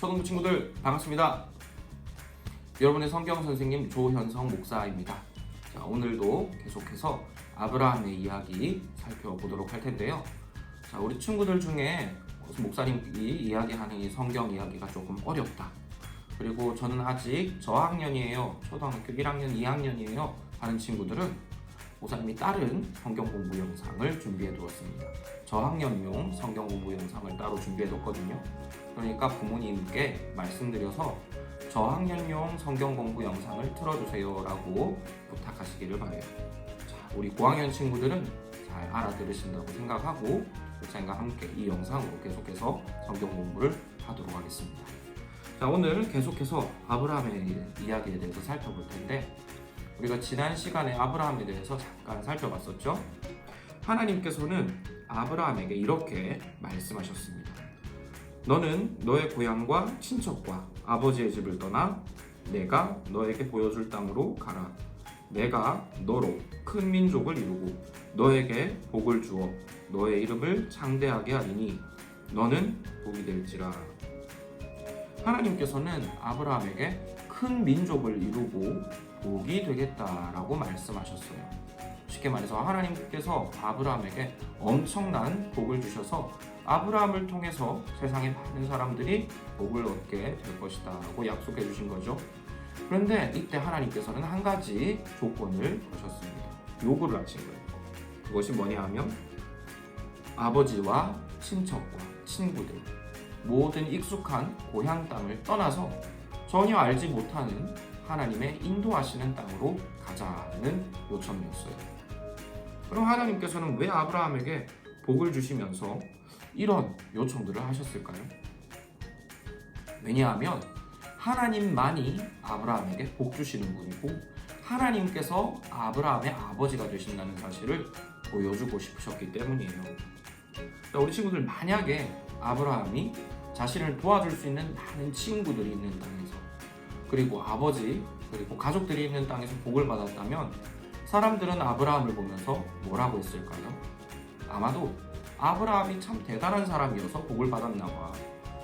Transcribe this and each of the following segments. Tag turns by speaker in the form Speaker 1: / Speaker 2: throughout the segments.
Speaker 1: 초등부 친구들 반갑습니다. 여러분의 성경 선생님 조현성 목사입니다. 자, 오늘도 계속해서 아브라함의 이야기 살펴보도록 할 텐데요. 자, 우리 친구들 중에 목사님이 이야기하는 이 성경 이야기가 조금 어렵다. 그리고 저는 아직 저학년이에요. 초등학교 1학년, 2학년이에요. 하는 친구들은 목사님이 다른 성경 공부 영상을 준비해 두었습니다. 저학년용 성경 공부 영상을 따로 준비해 뒀거든요. 그러니까 부모님께 말씀드려서 저학년용 성경 공부 영상을 틀어주세요 라고 부탁하시기를 바래요. 자, 우리 고학년 친구들은 잘 알아들으신다고 생각하고 목사님과 함께 이 영상으로 계속해서 성경 공부를 하도록 하겠습니다. 자, 오늘 계속해서 아브라함의 이야기에 대해서 살펴볼 텐데, 우리가 지난 시간에 아브라함에 대해서 잠깐 살펴봤었죠. 하나님께서는 아브라함에게 이렇게 말씀하셨습니다. 너는 너의 고향과 친척과 아버지의 집을 떠나 내가 너에게 보여줄 땅으로 가라. 내가 너로 큰 민족을 이루고 너에게 복을 주어 너의 이름을 창대하게 하리니 너는 복이 될지라. 하나님께서는 아브라함에게 큰 민족을 이루고 복이 되겠다라고 말씀하셨어요. 쉽게 말해서 하나님께서 아브라함에게 엄청난 복을 주셔서 아브라함을 통해서 세상의 많은 사람들이 복을 얻게 될 것이다 라고 약속해 주신 거죠. 그런데 이때 하나님께서는 한 가지 조건을 거셨습니다. 요구를 하신 거예요. 그것이 뭐냐 하면 아버지와 친척과 친구들, 모든 익숙한 고향 땅을 떠나서 전혀 알지 못하는 하나님의 인도하시는 땅으로 가자는 요청이었어요. 그럼 하나님께서는 왜 아브라함에게 복을 주시면서 이런 요청들을 하셨을까요? 왜냐하면 하나님만이 아브라함에게 복 주시는 분이고 하나님께서 아브라함의 아버지가 되신다는 사실을 보여주고 싶으셨기 때문이에요. 우리 친구들, 만약에 아브라함이 자신을 도와줄 수 있는 많은 친구들이 있는 땅에서, 그리고 아버지, 그리고 가족들이 있는 땅에서 복을 받았다면 사람들은 아브라함을 보면서 뭐라고 했을까요? 아마도 아브라함이 참 대단한 사람이어서 복을 받았나 봐.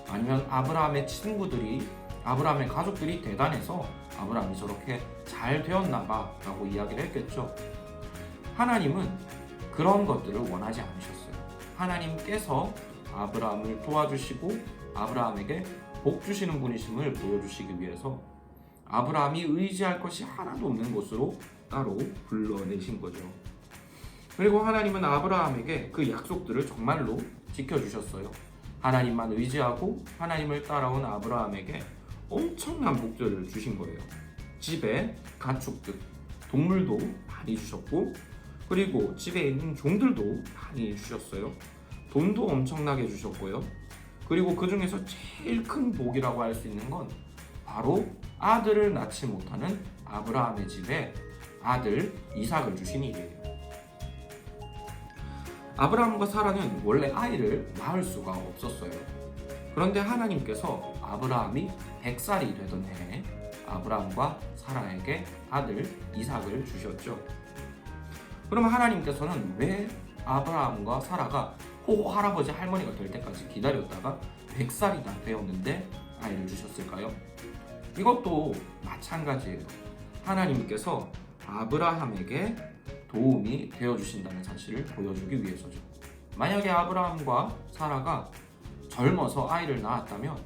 Speaker 1: 아니면 아브라함의 친구들이, 아브라함의 가족들이 대단해서 아브라함이 저렇게 잘 되었나 봐 라고 이야기를 했겠죠. 하나님은 그런 것들을 원하지 않으셨어요. 하나님께서 아브라함을 도와주시고 아브라함에게 복 주시는 분이심을 보여주시기 위해서 아브라함이 의지할 것이 하나도 없는 곳으로 따로 불러내신 거죠. 그리고 하나님은 아브라함에게 그 약속들을 정말로 지켜주셨어요. 하나님만 의지하고 하나님을 따라온 아브라함에게 엄청난 복들을 주신 거예요. 집에 가축들, 동물도 많이 주셨고, 그리고 집에 있는 종들도 많이 주셨어요. 돈도 엄청나게 주셨고요. 그리고 그 중에서 제일 큰 복이라고 할 수 있는 건 바로 아들을 낳지 못하는 아브라함의 집에 아들 이삭을 주신 일이에요. 아브라함과 사라는 원래 아이를 낳을 수가 없었어요. 그런데 하나님께서 아브라함이 100살이 되던 해에 아브라함과 사라에게 아들 이삭을 주셨죠. 그럼 하나님께서는 왜 아브라함과 사라가 할아버지 할머니가 될 때까지 기다렸다가 100살이나 되었는데 아이를 주셨을까요? 이것도 마찬가지예요. 하나님께서 아브라함에게 도움이 되어주신다는 사실을 보여주기 위해서죠. 만약에 아브라함과 사라가 젊어서 아이를 낳았다면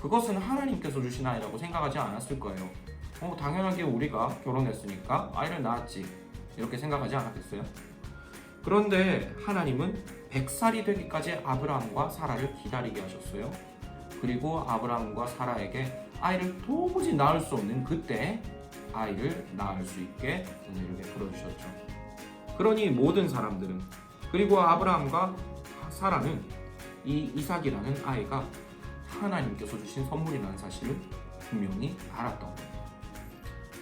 Speaker 1: 그것은 하나님께서 주신 아이라고 생각하지 않았을 거예요. 당연하게 우리가 결혼했으니까 아이를 낳았지, 이렇게 생각하지 않았겠어요? 그런데 하나님은 100살이 되기까지 아브라함과 사라를 기다리게 하셨어요. 그리고 아브라함과 사라에게 아이를 도무지 낳을 수 없는 그때 아이를 낳을 수 있게 은혜를 베풀어 주셨죠. 그러니 모든 사람들은, 그리고 아브라함과 사라는 이 이삭이라는 아이가 하나님께서 주신 선물이라는 사실을 분명히 알았던 거예요.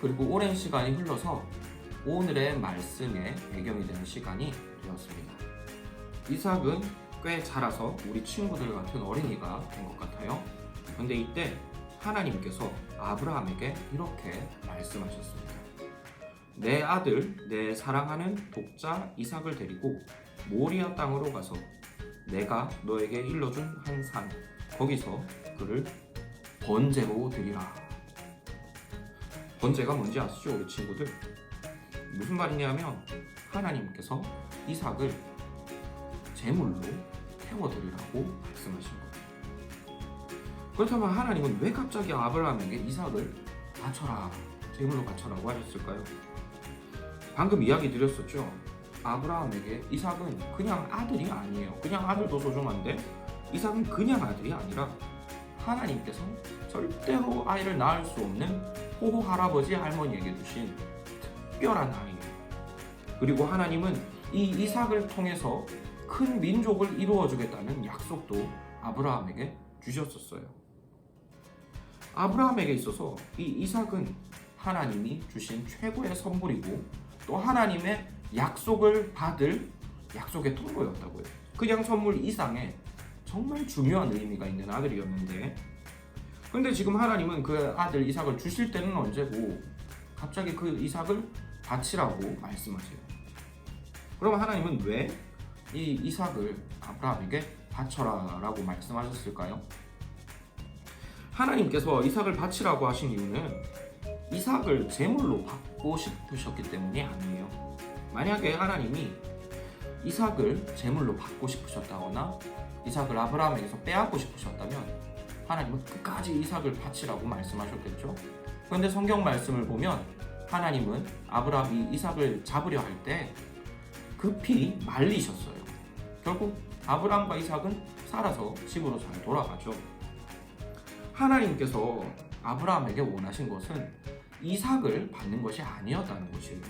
Speaker 1: 그리고 오랜 시간이 흘러서 오늘의 말씀의 배경이 되는 시간이 되었습니다. 이삭은 꽤 자라서 우리 친구들 같은 어린이가 된 것 같아요. 그런데 이때 하나님께서 아브라함에게 이렇게 말씀하셨습니다. 내 아들, 내 사랑하는 독자 이삭을 데리고 모리아 땅으로 가서 내가 너에게 일러준 한 산, 거기서 그를 번제로 드리라. 번제가 뭔지 아시죠, 우리 친구들? 무슨 말이냐면 하나님께서 이삭을 제물로 태워드리라고 말씀하신 거예요. 그렇다면 하나님은 왜 갑자기 아브라함에게 이삭을 바쳐라, 제물로 바쳐라고 하셨을까요? 방금 이야기 드렸었죠. 아브라함에게 이삭은 그냥 아들이 아니에요. 그냥 아들도 소중한데 이삭은 그냥 아들이 아니라 하나님께서 절대로 아이를 낳을 수 없는 호호 할아버지 할머니에게 주신 특별한 아이예요. 그리고 하나님은 이 이삭을 통해서 큰 민족을 이루어 주겠다는 약속도 아브라함에게 주셨었어요. 아브라함에게 있어서 이 이삭은 하나님이 주신 최고의 선물이고 또 하나님의 약속을 받을 약속의 통로였다고요. 그냥 선물 이상의 정말 중요한 의미가 있는 아들이었는데, 그런데 지금 하나님은 그 아들 이삭을 주실 때는 언제고 갑자기 그 이삭을 바치라고 말씀하세요. 그럼 하나님은 왜 이 이삭을 아브라함에게 바쳐라 라고 말씀하셨을까요? 하나님께서 이삭을 바치라고 하신 이유는 이삭을 제물로 받고 싶으셨기 때문이 아니에요. 만약에 하나님이 이삭을 제물로 받고 싶으셨다거나 이삭을 아브라함에게서 빼앗고 싶으셨다면 하나님은 끝까지 이삭을 바치라고 말씀하셨겠죠. 그런데 성경 말씀을 보면 하나님은 아브라함이 이삭을 잡으려 할 때 급히 말리셨어요. 결국 아브라함과 이삭은 살아서 집으로 잘 돌아가죠. 하나님께서 아브라함에게 원하신 것은 이삭을 받는 것이 아니었다는 것이에요.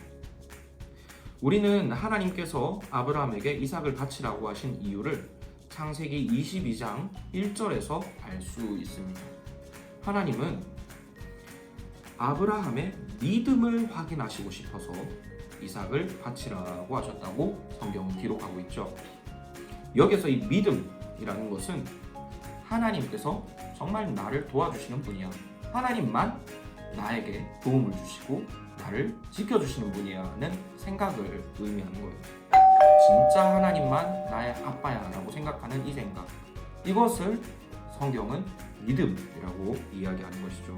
Speaker 1: 우리는 하나님께서 아브라함에게 이삭을 바치라고 하신 이유를 창세기 22장 1절에서 알 수 있습니다. 하나님은 아브라함의 믿음을 확인하시고 싶어서 이삭을 바치라고 하셨다고 성경은 기록하고 있죠. 여기서 이 믿음이라는 것은 하나님께서 정말 나를 도와주시는 분이야, 하나님만 나에게 도움을 주시고 나를 지켜주시는 분이라는 생각을 의미하는 거예요. 진짜 하나님만 나의 아빠야 라고 생각하는 이 생각, 이것을 성경은 믿음이라고 이야기하는 것이죠.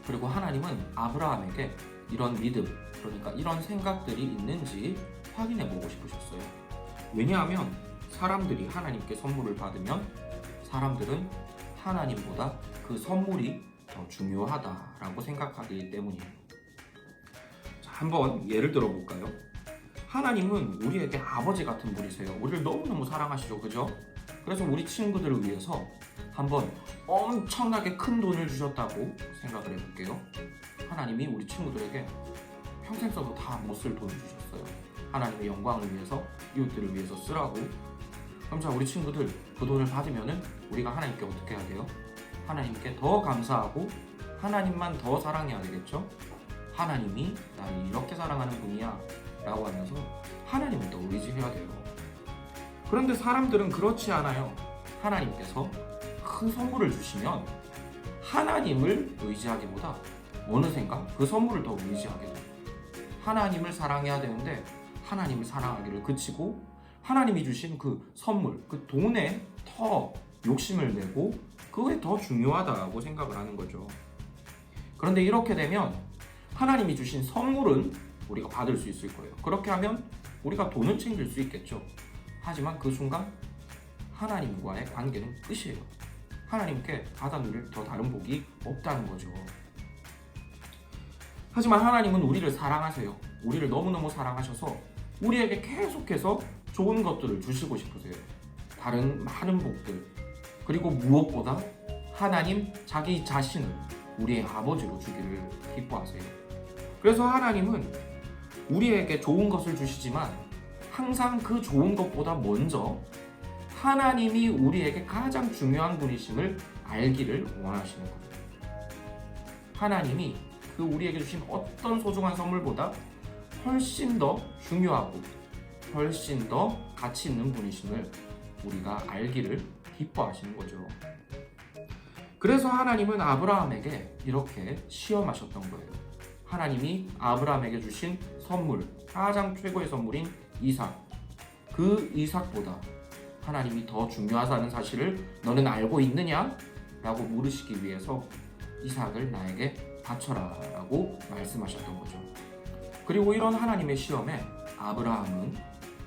Speaker 1: 그리고 하나님은 아브라함에게 이런 믿음, 그러니까 이런 생각들이 있는지 확인해 보고 싶으셨어요. 왜냐하면 사람들이 하나님께 선물을 받으면 사람들은 하나님보다 그 선물이 더 중요하다라고 생각하기 때문이에요. 자, 한번 예를 들어 볼까요? 하나님은 우리에게 아버지 같은 분이세요. 우리를 너무너무 사랑하시죠, 그죠? 그래서 우리 친구들을 위해서 한번 엄청나게 큰 돈을 주셨다고 생각을 해볼게요. 하나님이 우리 친구들에게 평생 써도 다 못 쓸 돈을 주셨어요. 하나님의 영광을 위해서, 이웃들을 위해서 쓰라고. 그럼 자, 우리 친구들 그 돈을 받으면은 우리가 하나님께 어떻게 해야 돼요? 하나님께 더 감사하고 하나님만 더 사랑해야 되겠죠? 하나님이 나를 이렇게 사랑하는 분이야 라고 하면서 하나님을 더 의지해야 돼요. 그런데 사람들은 그렇지 않아요. 하나님께서 큰 선물을 주시면 하나님을 의지하기보다 어느샌가 그 선물을 더 의지하게 돼요. 하나님을 사랑해야 되는데 하나님을 사랑하기를 그치고 하나님이 주신 그 선물, 그 돈에 더 욕심을 내고 그게 더 중요하다고 생각을 하는 거죠. 그런데 이렇게 되면 하나님이 주신 선물은 우리가 받을 수 있을 거예요. 그렇게 하면 우리가 돈은 챙길 수 있겠죠. 하지만 그 순간 하나님과의 관계는 끝이에요. 하나님께 받아들일 더 다른 복이 없다는 거죠. 하지만 하나님은 우리를 사랑하세요. 우리를 너무너무 사랑하셔서 우리에게 계속해서 좋은 것들을 주시고 싶으세요. 다른 많은 복들, 그리고 무엇보다 하나님 자기 자신을 우리의 아버지로 주기를 기뻐하세요. 그래서 하나님은 우리에게 좋은 것을 주시지만 항상 그 좋은 것보다 먼저 하나님이 우리에게 가장 중요한 분이심을 알기를 원하시는 거예요. 하나님이 그 우리에게 주신 어떤 소중한 선물보다 훨씬 더 중요하고 훨씬 더 가치 있는 분이심을 우리가 알기를 기뻐하시는 거죠. 그래서 하나님은 아브라함에게 이렇게 시험하셨던 거예요. 하나님이 아브라함에게 주신 선물, 가장 최고의 선물인 이삭, 그 이삭보다 하나님이 더 중요하다는 사실을 너는 알고 있느냐? 라고 물으시기 위해서 이삭을 나에게 바쳐라 라고 말씀하셨던 거죠. 그리고 이런 하나님의 시험에 아브라함은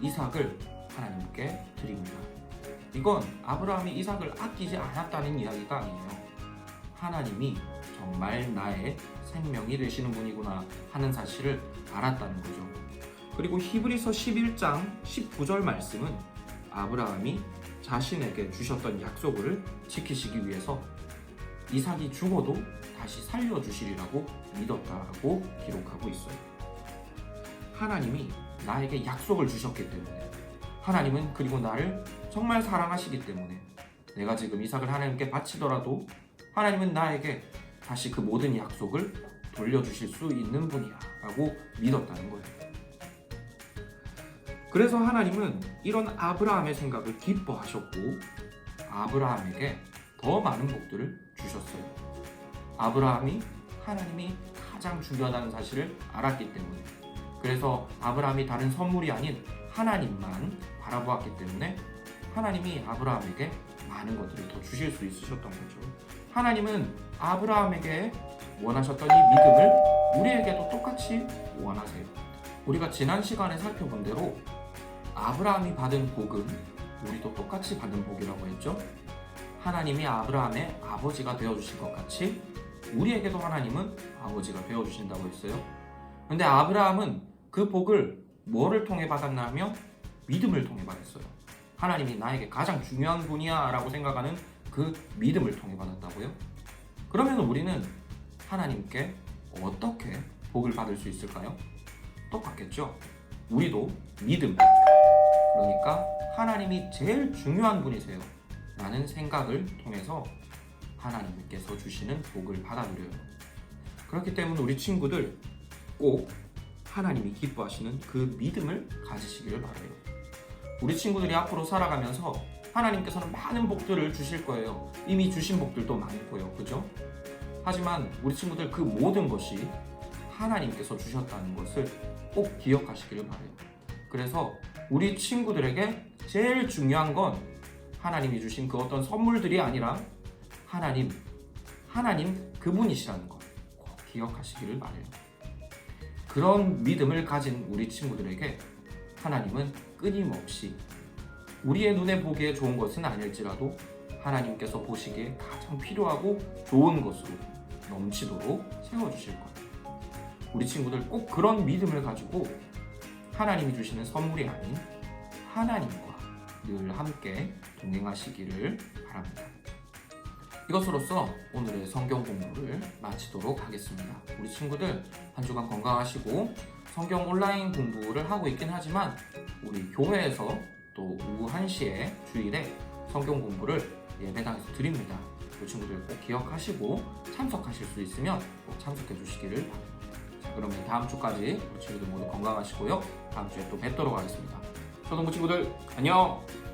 Speaker 1: 이삭을 하나님께 드립니다. 이건 아브라함이 이삭을 아끼지 않았다는 이야기가 아니에요. 하나님이 정말 나의 생명이 되시는 분이구나 하는 사실을 알았다는 거죠. 그리고 히브리서 11장 19절 말씀은 아브라함이 자신에게 주셨던 약속을 지키시기 위해서 이삭이 죽어도 다시 살려주시리라고 믿었다라고 기록하고 있어요. 하나님이 나에게 약속을 주셨기 때문에, 하나님은 그리고 나를 정말 사랑하시기 때문에 내가 지금 이삭을 하나님께 바치더라도 하나님은 나에게 다시 그 모든 약속을 돌려주실 수 있는 분이야 라고 믿었다는 거예요. 그래서 하나님은 이런 아브라함의 생각을 기뻐하셨고 아브라함에게 더 많은 복들을 주셨어요. 아브라함이 하나님이 가장 중요하다는 사실을 알았기 때문에, 그래서 아브라함이 다른 선물이 아닌 하나님만 바라보았기 때문에 하나님이 아브라함에게 많은 것들을 더 주실 수 있으셨던 거죠. 하나님은 아브라함에게 원하셨던 이 믿음을 우리에게도 똑같이 원하세요. 우리가 지난 시간에 살펴본 대로 아브라함이 받은 복은 우리도 똑같이 받는 복이라고 했죠. 하나님이 아브라함의 아버지가 되어주신 것 같이 우리에게도 하나님은 아버지가 되어주신다고 했어요. 그런데 아브라함은 그 복을 뭐를 통해 받았나 하면 믿음을 통해 받았어요. 하나님이 나에게 가장 중요한 분이야 라고 생각하는 그 믿음을 통해 받았다고요? 그러면 우리는 하나님께 어떻게 복을 받을 수 있을까요? 똑같겠죠? 우리도 믿음, 그러니까 하나님이 제일 중요한 분이세요 라는 생각을 통해서 하나님께서 주시는 복을 받아들여요. 그렇기 때문에 우리 친구들 꼭 하나님이 기뻐하시는 그 믿음을 가지시기를 바라요. 우리 친구들이 앞으로 살아가면서 하나님께서는 많은 복들을 주실 거예요. 이미 주신 복들도 많고요. 그죠? 하지만 우리 친구들 그 모든 것이 하나님께서 주셨다는 것을 꼭 기억하시기를 바라요. 그래서 우리 친구들에게 제일 중요한 건 하나님이 주신 그 어떤 선물들이 아니라 하나님 그분이시라는 것 꼭 기억하시기를 바라요. 그런 믿음을 가진 우리 친구들에게 하나님은 끊임없이 우리의 눈에 보기에 좋은 것은 아닐지라도 하나님께서 보시기에 가장 필요하고 좋은 것으로 넘치도록 세워주실 거예요. 우리 친구들 꼭 그런 믿음을 가지고 하나님이 주시는 선물이 아닌 하나님과 늘 함께 동행하시기를 바랍니다. 이것으로써 오늘의 성경 공부를 마치도록 하겠습니다. 우리 친구들 한 주간 건강하시고 성경 온라인 공부를 하고 있긴 하지만 우리 교회에서 또 오후 1시에 주일에 성경 공부를 예배당에서 드립니다. 우리 친구들 꼭 기억하시고 참석하실 수 있으면 꼭 참석해 주시기를 바랍니다. 자, 그러면 다음 주까지 우리 친구들 모두 건강하시고요. 다음 주에 또 뵙도록 하겠습니다. 초등부 친구들 안녕!